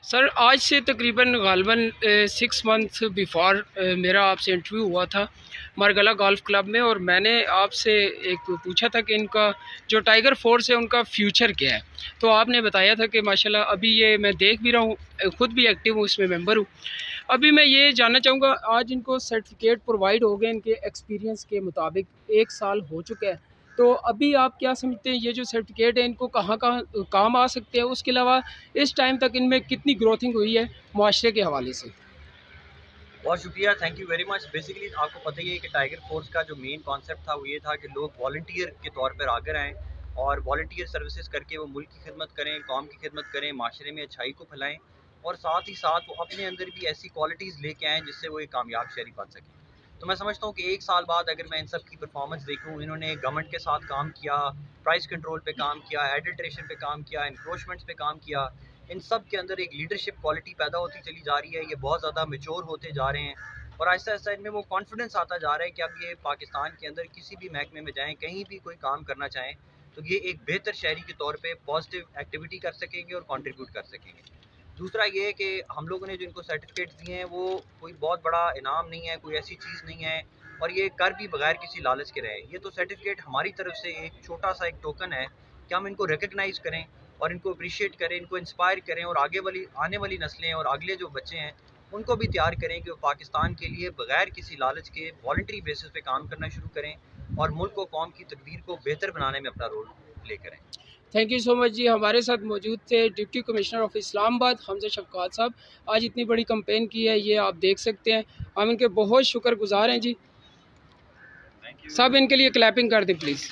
Sir आज से तकरीबन गालबन 6 मंथ बिफोर मेरा आपसे इंटरव्यू हुआ था मारगला गोल्फ क्लब में, और मैंने आपसे एक पूछा था कि इनका जो टाइगर फोर्स है उनका फ्यूचर क्या है। तो आपने बताया था कि माशाल्लाह अभी ये मैं देख भी रहा हूँ, ख़ुद भी एक्टिव हूँ, इसमें मेंबर हूँ। अभी मैं ये जानना चाहूँगा, आज इनको सर्टिफिकेट प्रोवाइड हो गए इनके एक्सपीरियंस के मुताबिक, 1 साल हो चुका है। तो अभी आप क्या समझते हैं ये जो सर्टिफिकेट है इनको कहाँ कहाँ काम आ सकते हैं? उसके अलावा इस टाइम तक इनमें कितनी ग्रोथिंग हुई है मुआशरे के हवाले से? बहुत शुक्रिया, thank you very much. Basically आपको पता ही है कि टाइगर फोर्स का जो मेन कॉन्सेप्ट था वो ये था कि लोग वॉलंटियर के तौर पर आकर आएँ और वॉलंटियर सर्विसेज करके वो मुल्क की खिदमत करें, कौम की खिदमत करें, माशरे में अच्छाई को फैलाएँ और साथ ही साथ वो अपने अंदर भी ऐसी क्वालिटीज़ लेके आएँ जिससे वो एक कामयाब शहरी बन सकें। तो मैं समझता हूँ कि 1 साल बाद अगर मैं इन सब की परफॉर्मेंस देखूँ, इन्होंने गवर्नमेंट के साथ काम किया, प्राइस कंट्रोल पे काम किया, एडल्ट्रेशन पे काम किया, इंक्रोचमेंट्स पे काम किया, इन सब के अंदर एक लीडरशिप क्वालिटी पैदा होती चली जा रही है। ये बहुत ज़्यादा मैच्योर होते जा रहे हैं और आहिस्ता आहिस्ता इनमें वो कॉन्फिडेंस आता जा रहा है कि अब ये पाकिस्तान के अंदर किसी भी महकमे में जाएँ, कहीं भी कोई काम करना चाहें, तो ये एक बेहतर शहरी के तौर पे पॉजिटिव एक्टिविटी कर सकेंगे और कंट्रीब्यूट कर सकेंगे। दूसरा ये है कि हम लोगों ने जो इनको सर्टिफिकेट्स दिए हैं वो कोई बहुत बड़ा इनाम नहीं है, कोई ऐसी चीज़ नहीं है और ये कर भी बगैर किसी लालच के रहे। ये तो सर्टिफिकेट हमारी तरफ से एक छोटा सा एक टोकन है कि हम इनको रिकग्नाइज़ करें और इनको अप्रिशिएट करें, इनको इंस्पायर करें और आने वाली नस्लें और अगले जो बच्चे हैं उनको भी तैयार करें कि वो पाकिस्तान के लिए बगैर किसी लालच के वॉलंटरी बेसिस पे काम करना शुरू करें और मुल्क और कौम की तकदीर को बेहतर बनाने में अपना रोल प्ले करें। थैंक यू सो मच जी। हमारे साथ मौजूद थे deputy commissioner of Islamabad Hamza Shafqat साहब। आज इतनी बड़ी कंपेन की है, ये आप देख सकते हैं। हम इनके बहुत शुक्रगुजार हैं जी। सब इनके लिए क्लैपिंग कर दें प्लीज़।